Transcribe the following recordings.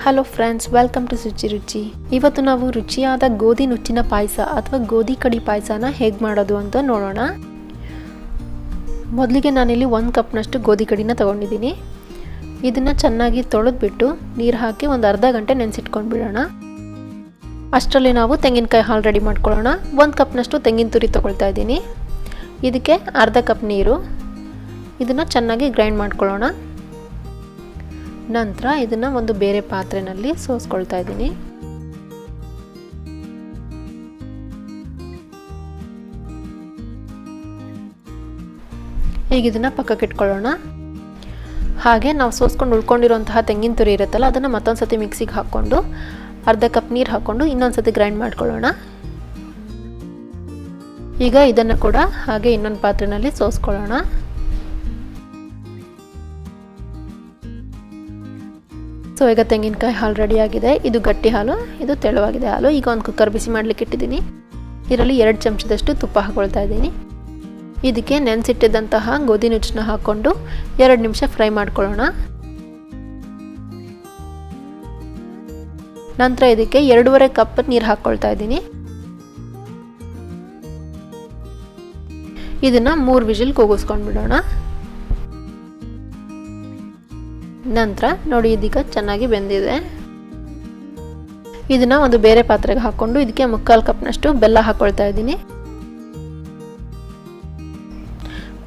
Hello friends, welcome to Suchi Ruchi. ಇವತ್ತು ನಾವು ರುಚಿಯಾದ ಗೋಧಿ ನುಚ್ಚಿನ ಪಾಯಸ ಅಥವಾ ಗೋಧಿ ಕಡಿ ಪಾಯಸನ ಹೇಗೆ ಮಾಡೋದು ಅಂತ ನೋಡೋಣ. ಮೊದಲಿಗೆ ನಾನಿಲ್ಲಿ 1 ಕಪ್ನಷ್ಟು ಗೋಧಿ ಕಡಿನ ತೊಗೊಂಡಿದ್ದೀನಿ. ಇದನ್ನು ಚೆನ್ನಾಗಿ ತೊಳೆದ್ಬಿಟ್ಟು ನೀರು ಹಾಕಿ ಒಂದು ಅರ್ಧ ಗಂಟೆ ನೆನೆಸಿಟ್ಕೊಂಡು ಬಿಡೋಣ. ಅಷ್ಟರಲ್ಲಿ ನಾವು ತೆಂಗಿನಕಾಯಿ ಹಾಲು ರೆಡಿ ಮಾಡ್ಕೊಳ್ಳೋಣ. 1 ಕಪ್ನಷ್ಟು ತೆಂಗಿನ ತುರಿ ತೊಗೊಳ್ತಾ ಇದ್ದೀನಿ. ಇದಕ್ಕೆ ಅರ್ಧ ಕಪ್ ನೀರು. ಇದನ್ನು ಚೆನ್ನಾಗಿ ಗ್ರೈಂಡ್ ಮಾಡ್ಕೊಳ್ಳೋಣ. ನಂತರ ಇದನ್ನು ಒಂದು ಬೇರೆ ಪಾತ್ರೆಯಲ್ಲಿ ಸೋಸ್ಕೊಳ್ತಾ ಇದ್ದೀನಿ. ಈಗ ಇದನ್ನು ಪಕ್ಕಕ್ಕೆ ಇಟ್ಕೊಳ್ಳೋಣ. ಹಾಗೆ ನಾವು ಸೋಸ್ಕೊಂಡು ಉಳ್ಕೊಂಡಿರುವಂತಹ ತೆಂಗಿನ ತುರಿ ಇರುತ್ತಲ್ಲ, ಅದನ್ನು ಮತ್ತೊಂದು ಸತಿ ಮಿಕ್ಸಿಗೆ ಹಾಕ್ಕೊಂಡು ಅರ್ಧ ಕಪ್ ನೀರು ಹಾಕ್ಕೊಂಡು ಇನ್ನೊಂದು ಸತಿ ಗ್ರೈಂಡ್ ಮಾಡ್ಕೊಳ್ಳೋಣ. ಈಗ ಇದನ್ನು ಕೂಡ ಹಾಗೆ ಇನ್ನೊಂದು ಪಾತ್ರೆಯಲ್ಲಿ ಸೋಸ್ಕೊಳ್ಳೋಣ. ಸೊ ಈಗ ತೆಂಗಿನಕಾಯಿ ಹಾಲು ರೆಡಿಯಾಗಿದೆ. ಇದು ಗಟ್ಟಿ ಹಾಲು, ಇದು ತೆಳುವಾಗಿದೆ ಹಾಲು. ಈಗ ಒಂದು ಕುಕ್ಕರ್ ಬಿಸಿ ಮಾಡಲಿಕ್ಕೆ ಇಟ್ಟಿದ್ದೀನಿ. ಇದರಲ್ಲಿ 2 ಚಮಚದಷ್ಟು ತುಪ್ಪ ಹಾಕ್ಕೊಳ್ತಾ ಇದ್ದೀನಿ. ಇದಕ್ಕೆ ನೆನೆಸಿಟ್ಟಿದ್ದಂತಹ ಗೋಧಿ ನುಚ್ಚನ್ನ ಹಾಕ್ಕೊಂಡು 2 ನಿಮಿಷ ಫ್ರೈ ಮಾಡ್ಕೊಳ್ಳೋಣ. ನಂತರ ಇದಕ್ಕೆ 2.5 ಕಪ್ ನೀರು ಹಾಕ್ಕೊಳ್ತಾ ಇದ್ದೀನಿ. ಇದನ್ನು 3 ವಿಜಿಲ್ ಕೂಗಿಸ್ಕೊಂಡು ಬಿಡೋಣ. ನಂತರ ನೋಡಿ, ಇದೀಗ ಚೆನ್ನಾಗಿ ಬೆಂದಿದೆ. ಇದನ್ನ ಒಂದು ಬೇರೆ ಪಾತ್ರೆಗೆ ಹಾಕ್ಕೊಂಡು ಇದಕ್ಕೆ 3/4 ಕಪ್ನಷ್ಟು ಬೆಲ್ಲ ಹಾಕ್ಕೊಳ್ತಾ ಇದ್ದೀನಿ.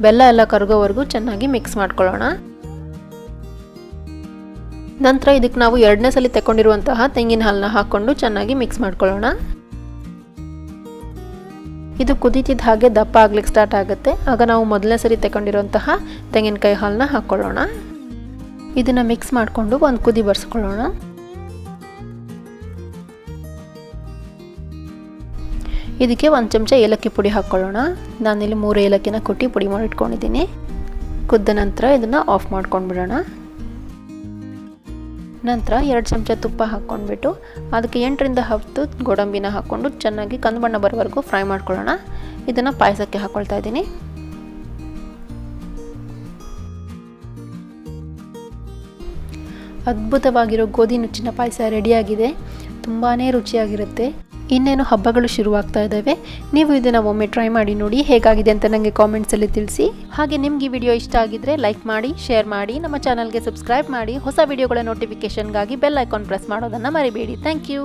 ಬೆಲ್ಲ ಎಲ್ಲ ಕರಗೋವರೆಗೂ ಚೆನ್ನಾಗಿ ಮಿಕ್ಸ್ ಮಾಡ್ಕೊಳ್ಳೋಣ. ನಂತರ ಇದಕ್ಕೆ ನಾವು 2ನೇ ಸಲ ತಗೊಂಡಿರುವಂತಹ ತೆಂಗಿನ ಹಾಲನ್ನ ಹಾಕ್ಕೊಂಡು ಚೆನ್ನಾಗಿ ಮಿಕ್ಸ್ ಮಾಡ್ಕೊಳ್ಳೋಣ. ಇದು ಕುದೀತಿದ್ದ ಹಾಗೆ ದಪ್ಪ ಆಗ್ಲಿಕ್ಕೆ ಸ್ಟಾರ್ಟ್ ಆಗುತ್ತೆ. ಆಗ ನಾವು ಮೊದಲನೇ ಸರಿ ತಗೊಂಡಿರುವಂತಹ ತೆಂಗಿನಕಾಯಿ ಹಾಲನ್ನ ಹಾಕ್ಕೊಳ್ಳೋಣ. ಇದನ್ನು ಮಿಕ್ಸ್ ಮಾಡಿಕೊಂಡು ಒಂದು ಕುದಿ ಬರ್ಸ್ಕೊಳ್ಳೋಣ. ಇದಕ್ಕೆ 1 ಚಮಚ ಏಲಕ್ಕಿ ಪುಡಿ ಹಾಕ್ಕೊಳ್ಳೋಣ. ನಾನಿಲ್ಲಿ 3 ಏಲಕ್ಕಿನ ಕುಟ್ಟಿ ಪುಡಿ ಮಾಡಿಟ್ಕೊಂಡಿದ್ದೀನಿ. ಕುದ್ದ ನಂತರ ಇದನ್ನು ಆಫ್ ಮಾಡ್ಕೊಂಡು ಬಿಡೋಣ. ನಂತರ 2 ಚಮಚ ತುಪ್ಪ ಹಾಕ್ಕೊಂಡ್ಬಿಟ್ಟು ಅದಕ್ಕೆ 8ರಿಂದ 10 ಗೋಡಂಬಿನ ಹಾಕ್ಕೊಂಡು ಚೆನ್ನಾಗಿ ಕಂದು ಬಣ್ಣ ಬರೋವರೆಗೂ ಫ್ರೈ ಮಾಡ್ಕೊಳ್ಳೋಣ. ಇದನ್ನು ಪಾಯಸಕ್ಕೆ ಹಾಕ್ಕೊಳ್ತಾ ಇದ್ದೀನಿ. ಅದ್ಭುತವಾಗಿರೋ ಗೋಧಿ ನುಚ್ಚಿನ ಪಾಯಸ ರೆಡಿಯಾಗಿದೆ. ತುಂಬಾ ರುಚಿಯಾಗಿರುತ್ತೆ. ಇನ್ನೇನು ಹಬ್ಬಗಳು ಶುರುವಾಗ್ತಾ ಇದ್ದಾವೆ. ನೀವು ಇದನ್ನು ಒಮ್ಮೆ ಟ್ರೈ ಮಾಡಿ ನೋಡಿ, ಹೇಗಾಗಿದೆ ಅಂತ ನನಗೆ ಕಾಮೆಂಟ್ಸಲ್ಲಿ ತಿಳಿಸಿ. ಹಾಗೆ ನಿಮ್ಗೆ ಈ ವಿಡಿಯೋ ಇಷ್ಟ ಆಗಿದ್ರೆ ಲೈಕ್ ಮಾಡಿ, ಶೇರ್ ಮಾಡಿ, ನಮ್ಮ ಚಾನಲ್ಗೆ ಸಬ್ಸ್ಕ್ರೈಬ್ ಮಾಡಿ. ಹೊಸ ವಿಡಿಯೋಗಳ ನೋಟಿಫಿಕೇಷನ್ಗಾಗಿ ಬೆಲ್ ಐಕಾನ್ ಪ್ರೆಸ್ ಮಾಡೋದನ್ನು ಮರಿಬೇಡಿ. Thank you.